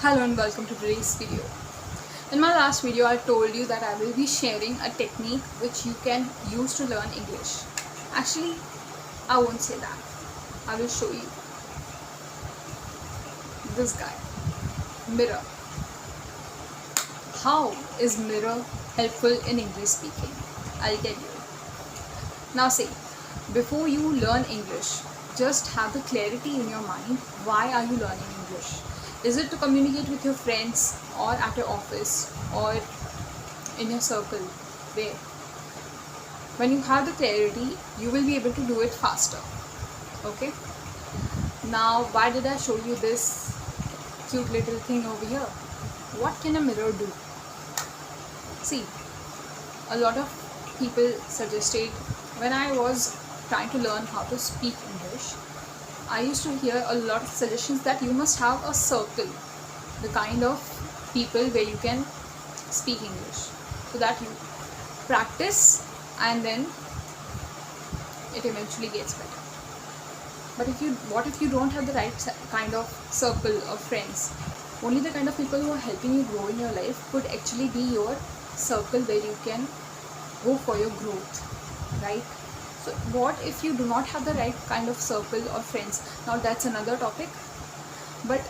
Hello and welcome to today's video. In my last video, I told you that I will be sharing a technique which you can use to learn English. Actually, I won't say that. I will show you this guy, mirror. How is mirror helpful in English speaking? I'll tell you. Now see, before you learn English, just have the clarity in your mind. Why are you learning English? Is it to communicate with your friends or at your office or in your circle? Where? When you have the clarity, you will be able to do it faster. Okay? Now, why did I show you this cute little thing over here? What can a mirror do? See, a lot of people suggested when I was trying to learn how to speak English, I used to hear a lot of suggestions that you must have a circle, the kind of people where you can speak English, so that you practice and then it eventually gets better. But what if you don't have the right kind of circle of friends? Only the kind of people who are helping you grow in your life could actually be your circle where you can go for your growth, right? So what if you do not have the right kind of circle or friends? Now that's another topic. But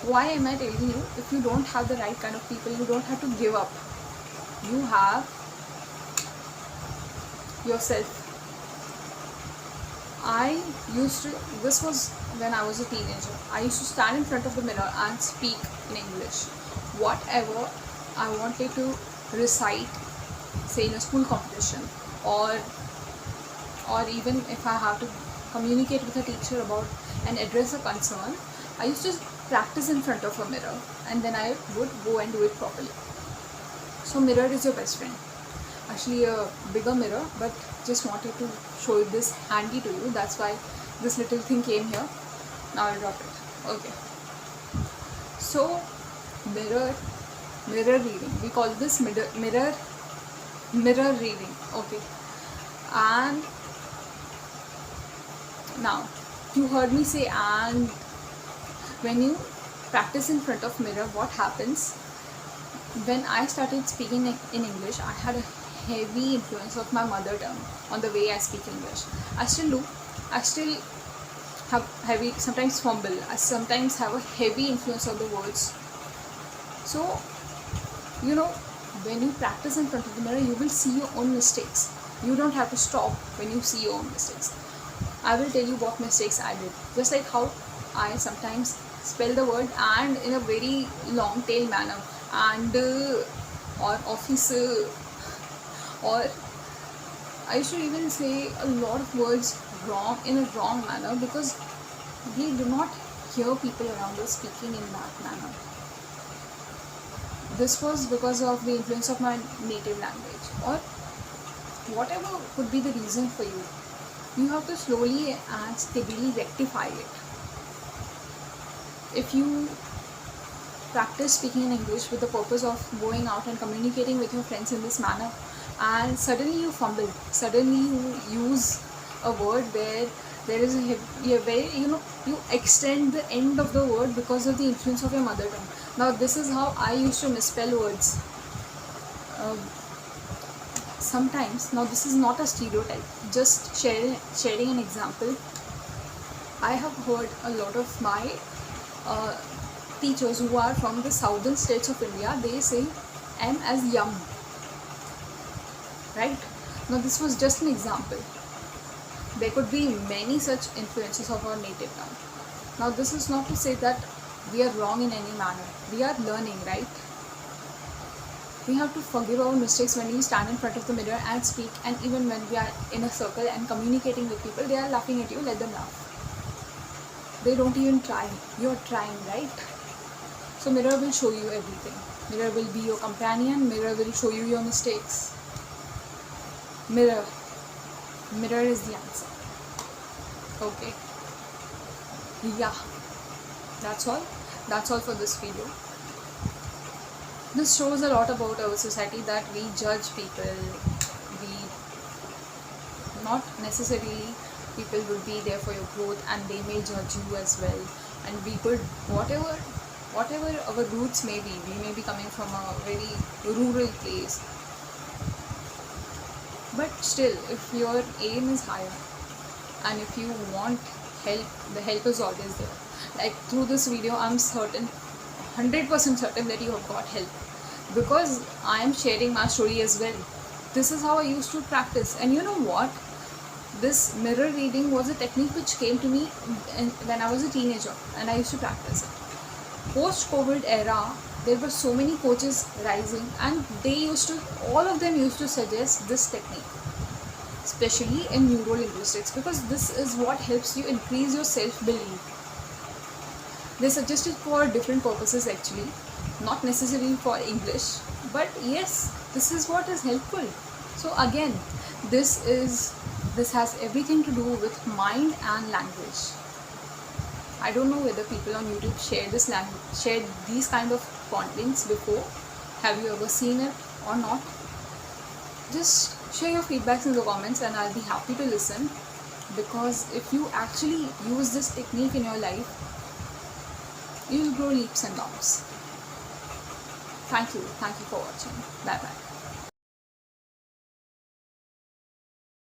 why am I telling you, if you don't have the right kind of people, you don't have to give up. You have yourself. This was when I was a teenager. I used to stand in front of the mirror and speak in English. Whatever I wanted to recite, say in a school competition, or even if I have to communicate with a teacher about and address a concern, I used to practice in front of a mirror and then I would go and do it properly. So mirror is your best friend. Actually a bigger mirror, but just wanted to show this handy to you. That's why this little thing came here. Now I'll drop it. Okay. So mirror reading. We call this mirror reading. Okay. And now you heard me say, and when you practice in front of mirror, what happens? When I started speaking in English, I had a heavy influence of my mother tongue on the way I speak English. I still do. I still have heavy, sometimes fumble. I sometimes have a heavy influence of the words. So, when you practice in front of the mirror, you will see your own mistakes. You don't have to stop when you see your own mistakes. I will tell you what mistakes I did. Just like how I sometimes spell the word and in a very long tail manner, and or office, or I used to even say a lot of words wrong in a wrong manner because we do not hear people around us speaking in that manner. This was because of the influence of my native language, or whatever could be the reason for you. You have to slowly and steadily rectify it. If you practice speaking in English with the purpose of going out and communicating with your friends in this manner, and suddenly you fumble, suddenly you use a word where there is you extend the end of the word because of the influence of your mother tongue. Now this is how I used to misspell words. Sometimes, now this is not a stereotype, just sharing an example. I have heard a lot of my teachers who are from the southern states of India, they say M as yum, right? Now this was just an example. There could be many such influences of our native tongue. Now this is not to say that we are wrong in any manner. We are learning, right? We have to forgive our mistakes when we stand in front of the mirror and speak, and even when we are in a circle and communicating with people, they are laughing at you, let them laugh. They don't even try. You're trying, right? So mirror will show you everything. Mirror will be your companion. Mirror will show you your mistakes. Mirror is the answer. Okay. Yeah. That's all for this video. This shows a lot about our society, that we judge people. We not necessarily people will be there for your growth and they may judge you as well, and we could whatever whatever our roots may be. We may be coming from a very rural place, but still, if your aim is higher and if you want help, the help is always there. Like through this video, I'm certain, 100% certain that you have got help, because I am sharing my story as well. This is how I used to practice. And you know what? This mirror reading was a technique which came to me when I was a teenager, and I used to practice it. Post-COVID era, there were so many coaches rising, and all of them used to suggest this technique, especially in neuro-linguistics, because this is what helps you increase your self-belief. They suggest it for different purposes actually, not necessarily for English, but yes, this is what is helpful. So again, this has everything to do with mind and language. I don't know whether people on YouTube shared these kind of contents before. Have you ever seen it or not? Just share your feedbacks in the comments and I'll be happy to listen, because if you actually use this technique in your life, you will grow leaps and bounds. Thank you for watching. Bye bye.